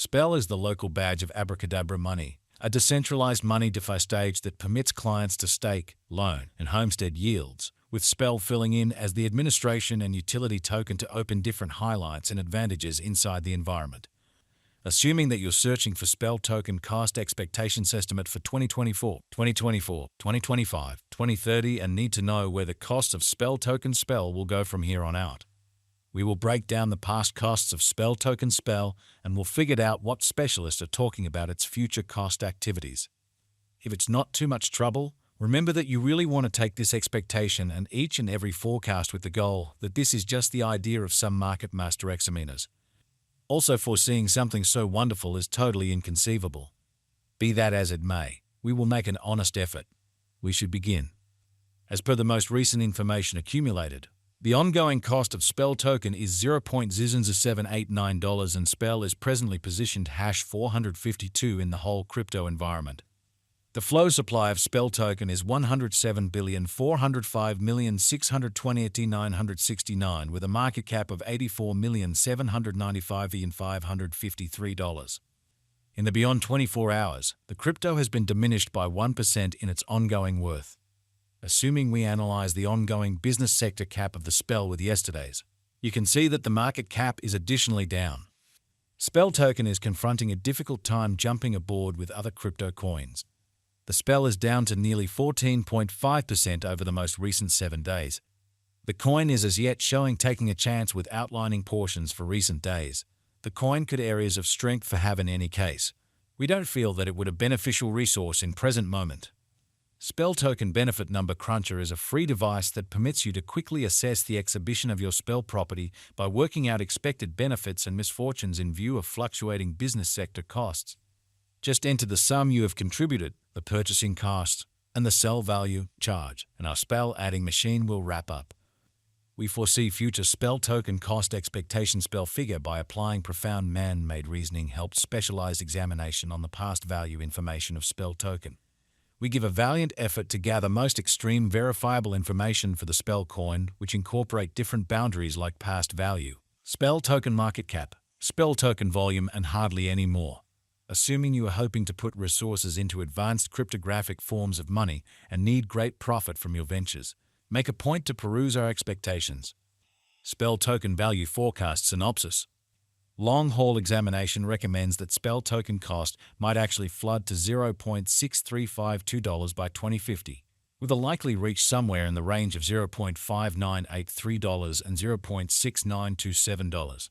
Spell is the local badge of abracadabra money, a decentralized money DeFi stage that permits clients to stake, loan, and homestead yields, with Spell filling in as the administration and utility token to open different highlights and advantages inside the environment. Assuming that you're searching for Spell token cost expectations estimate for 2024, 2025, 2030 and need to know where the cost of Spell token Spell will go from here on out. We will break down the past costs of Spell token Spell and we'll figure out what specialists are talking about its future cost activities. If it's not too much trouble, remember that you really want to take this expectation and each and every forecast with the goal that this is just the idea of some market master examiners. Also, foreseeing something so wonderful is totally inconceivable. Be that as it may, we will make an honest effort. We should begin. As per the most recent information accumulated, the ongoing cost of Spell token is $0.0789 and Spell is presently positioned hash 452 in the whole crypto environment. The flow supply of Spell token is 107,405,628,969 with a market cap of $84,795,553. In the beyond 24 hours, the crypto has been diminished by 1% in its ongoing worth. Assuming we analyze the ongoing business sector cap of the Spell with yesterday's, you can see that the market cap is additionally down. Spell token is confronting a difficult time jumping aboard with other crypto coins. The Spell is down to nearly 14.5% over the most recent 7 days. The coin is as yet showing taking a chance with outlining portions for recent days. The coin could areas of strength for have in any case. We don't feel that it would a beneficial resource in present moment. Spell Token Benefit Number Cruncher is a free device that permits you to quickly assess the exhibition of your Spell property by working out expected benefits and misfortunes in view of fluctuating business sector costs. Just enter the sum you have contributed, the purchasing cost, and the sell value charge, and our Spell adding machine will wrap up. We foresee future Spell token cost expectation Spell figure by applying profound man-made reasoning helped specialized examination on the past value information of Spell token. We give a valiant effort to gather most extreme verifiable information for the Spell coin, which incorporate different boundaries like past value, Spell token market cap, Spell token volume, and hardly any more. Assuming you are hoping to put resources into advanced cryptographic forms of money and need great profit from your ventures, make a point to peruse our expectations. Spell token value forecast synopsis. Long-haul examination recommends that Spell token cost might actually flood to $0.6352 by 2050, with a likely reach somewhere in the range of $0.5983 and $0.6927.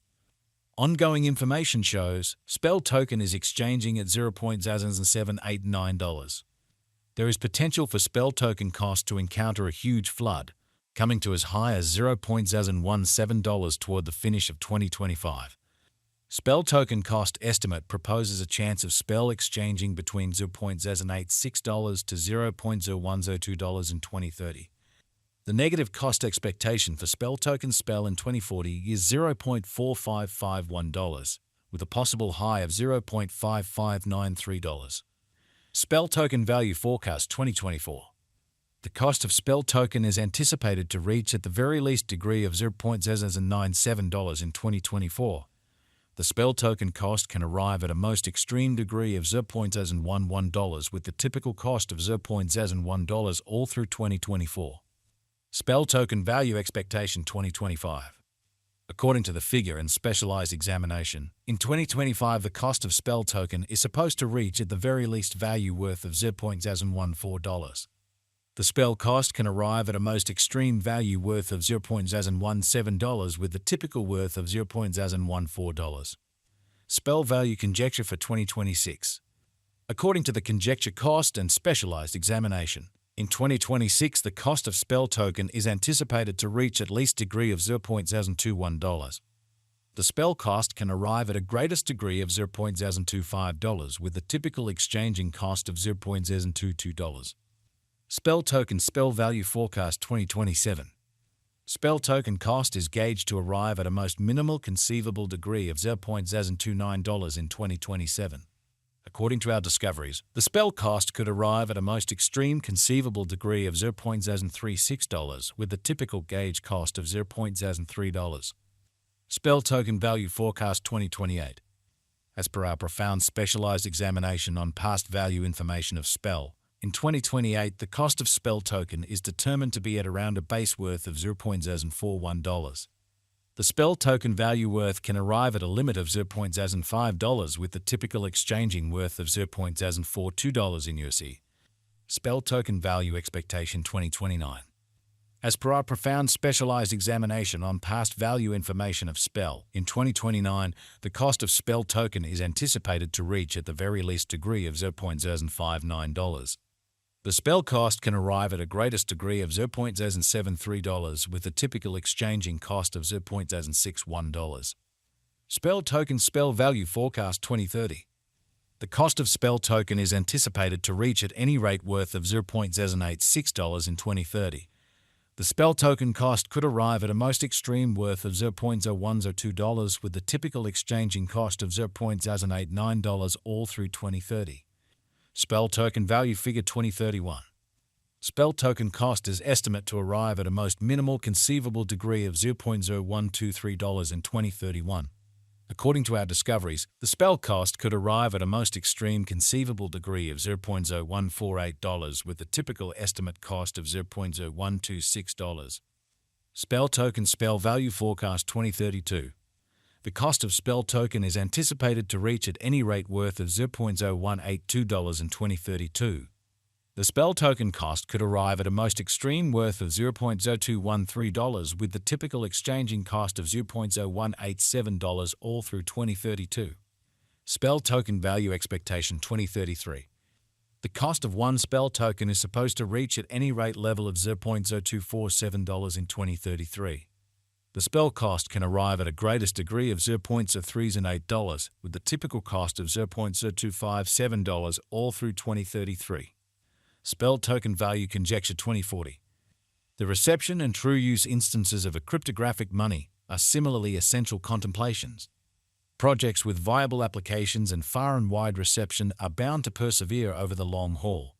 Ongoing information shows Spell token is exchanging at $0.0789. There is potential for Spell token cost to encounter a huge flood, coming to as high as $0.017 toward the finish of 2025. Spell token cost estimate proposes a chance of Spell exchanging between $0.086 to $0.0102 in 2030. The negative cost expectation for Spell token Spell in 2040 is $0.4551, with a possible high of $0.5593. Spell token value forecast 2024. The cost of Spell token is anticipated to reach at the very least degree of $0.097 in 2024. The Spell token cost can arrive at a most extreme degree of $0.011 with the typical cost of $0.01 all through 2024. Spell token value expectation 2025. According to the figure and specialized examination, in 2025 the cost of Spell token is supposed to reach at the very least value worth of $0.014. The Spell cost can arrive at a most extreme value worth of $0.017 with the typical worth of $0.014. Spell value conjecture for 2026. According to the conjecture cost and specialized examination, in 2026 the cost of Spell token is anticipated to reach at least degree of $0.021. The Spell cost can arrive at a greatest degree of $0.025 with the typical exchanging cost of $0.022. Spell token Spell value forecast 2027. Spell token cost is gauged to arrive at a most minimal conceivable degree of $0.029 in 2027. According to our discoveries, the Spell cost could arrive at a most extreme conceivable degree of $0.036 with the typical gauge cost of $0.03. Spell token value forecast 2028. As per our profound specialized examination on past value information of SPEL, in 2028 the cost of SPEL token is determined to be at around a base worth of $0.041. The SPEL token value worth can arrive at a limit of $0.05 with the typical exchanging worth of $0.042 in USD. SPEL token value expectation 2029. As per our profound specialized examination on past value information of SPEL, in 2029, the cost of SPEL token is anticipated to reach at the very least degree of $0.059. The SPEL cost can arrive at a greatest degree of $0.073 with a typical exchanging cost of $0.061. SPEL token SPEL value forecast 2030. The cost of SPEL token is anticipated to reach at any rate worth of $0.086 in 2030. The SPEL token cost could arrive at a most extreme worth of $0.0102 with the typical exchanging cost of $0.089 all through 2030. SPEL token value figure 2031. SPEL token cost is estimate to arrive at a most minimal conceivable degree of $0.0123 in 2031. According to our discoveries, the SPEL cost could arrive at a most extreme conceivable degree of $0.0148 with the typical estimate cost of $0.0126. SPEL token SPEL value forecast 2032. The cost of SPEL token is anticipated to reach at any rate worth of $0.0182 in 2032. The SPEL token cost could arrive at a most extreme worth of $0.0213 with the typical exchanging cost of $0.0187 all through 2032. SPEL token value expectation 2033. The cost of one SPEL token is supposed to reach at any rate level of $0.0247 in 2033. The SPEL cost can arrive at a greatest degree of $0.0338 with the typical cost of $0.0257 all through 2033. SPEL token value conjecture 2040. The reception and true use instances of a cryptographic money are similarly essential contemplations. Projects with viable applications and far and wide reception are bound to persevere over the long haul.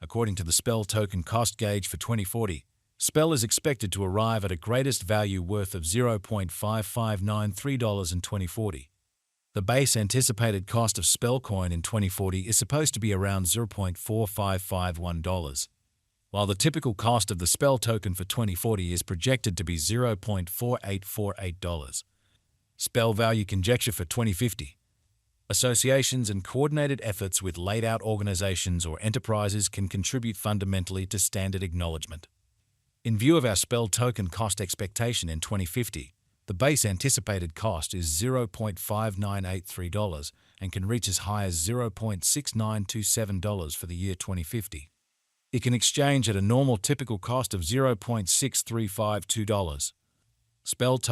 According to the SPEL token cost gauge for 2040, SPEL is expected to arrive at a greatest value worth of $0.5593 in 2040. The base anticipated cost of SPEL coin in 2040 is supposed to be around $0.4551, while the typical cost of the SPEL token for 2040 is projected to be $0.4848. SPEL value conjecture for 2050. Associations and coordinated efforts with laid-out organizations or enterprises can contribute fundamentally to standard acknowledgement. In view of our SPEL token cost expectation in 2050, the base anticipated cost is $0.5983 and can reach as high as $0.6927 for the year 2050. It can exchange at a normal typical cost of $0.6352. SPEL token